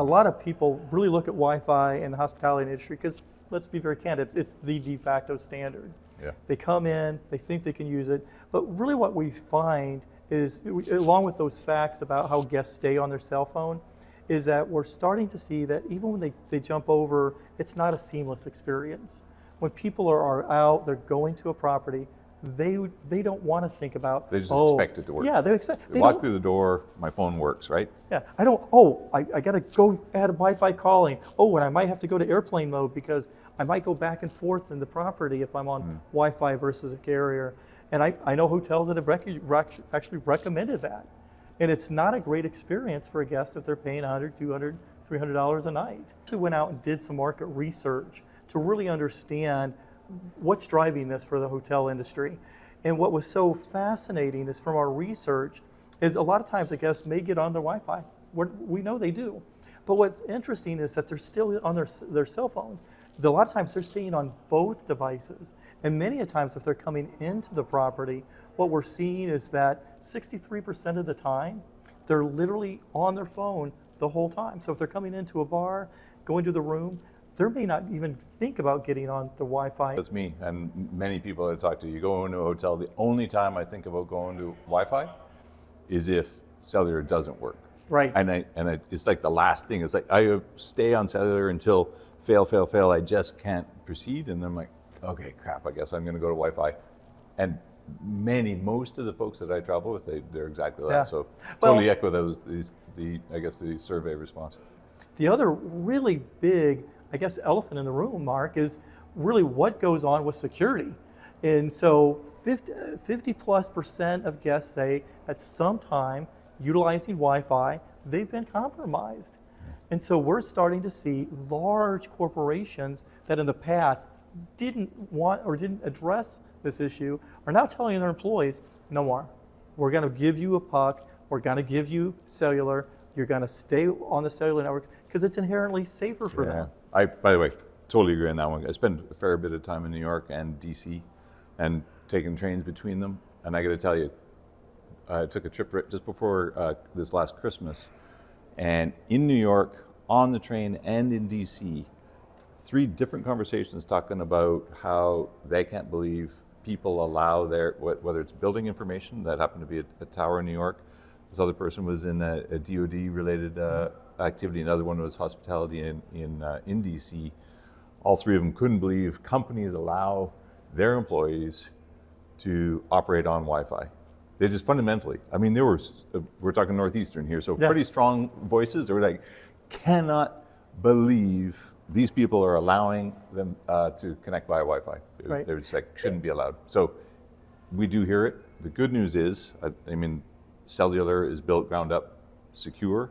lot of people really look at Wi-Fi in the hospitality industry because, let's be very candid, it's the de facto standard. Yeah. They come in, they think they can use it, but really what we find is, along with those facts about how guests stay on their cell phone, is that we're starting to see that even when they jump over, it's not a seamless experience. When people are out, they're going to a property, they don't want to think about. They just expect it to work. Yeah, they walk through the door, my phone works, right? Yeah, I got to go add a Wi-Fi calling. Oh, and I might have to go to airplane mode because I might go back and forth in the property if I'm on Wi-Fi versus a carrier. And I know hotels that have actually recommended that. And it's not a great experience for a guest if they're paying $100, $200, $300 a night. We went out and did some market research to really understand what's driving this for the hotel industry. And what was so fascinating is from our research is a lot of times the guests may get on their Wi-Fi. We know they do. But what's interesting is that they're still on their cell phones. A lot of times they're staying on both devices. And many a times if they're coming into the property, what we're seeing is that 63% of the time, they're literally on their phone the whole time. So if they're coming into a bar, going to the room, they may not even think about getting on the Wi-Fi. That's me and many people that I talk to. You go into a hotel, the only time I think about going to Wi-Fi is if cellular doesn't work. Right. And it's like the last thing. It's like I stay on cellular until fail, I just can't proceed. And then I'm like, okay, crap, I guess I'm gonna go to Wi-Fi. And most of the folks that I travel with, they're exactly that. So totally echo the survey response. The other really big, elephant in the room, Mark, is really what goes on with security. And so 50+% of guests say at some time utilizing Wi-Fi, they've been compromised. And so we're starting to see large corporations that in the past didn't want or didn't address this issue are now telling their employees, no more. We're going to give you a puck. We're going to give you cellular. You're going to stay on the cellular network because it's inherently safer for them. By the way, totally agree on that one. I spent a fair bit of time in New York and DC and taking trains between them. And I got to tell you, I took a trip just before this last Christmas. And in New York, on the train and in DC, 3 different conversations talking about how they can't believe people allow whether it's building information, that happened to be a tower in New York. This other person was in a DoD related activity. Another one was hospitality in DC. All 3 of them couldn't believe companies allow their employees to operate on Wi-Fi. They just fundamentally, we're talking Northeastern here, so pretty strong voices. They were like, cannot believe these people are allowing them to connect via Wi-Fi. Right. They're just like, shouldn't be allowed. So we do hear it. The good news is, cellular is built ground up secure.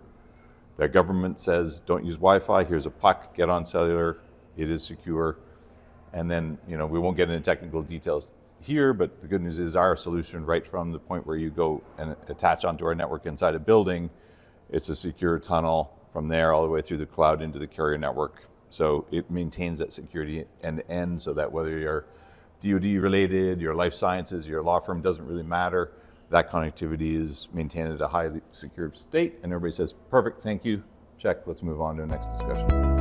The government says, don't use Wi-Fi, here's a puck, get on cellular, it is secure. And then, we won't get into technical details here, but the good news is our solution, right from the point where you go and attach onto our network inside a building, it's a secure tunnel from there all the way through the cloud into the carrier network. So it maintains that security end to end so that whether you're DoD related, your life sciences, your law firm, doesn't really matter. That connectivity is maintained at a highly secure state, and everybody says, perfect, thank you, check, let's move on to the next discussion.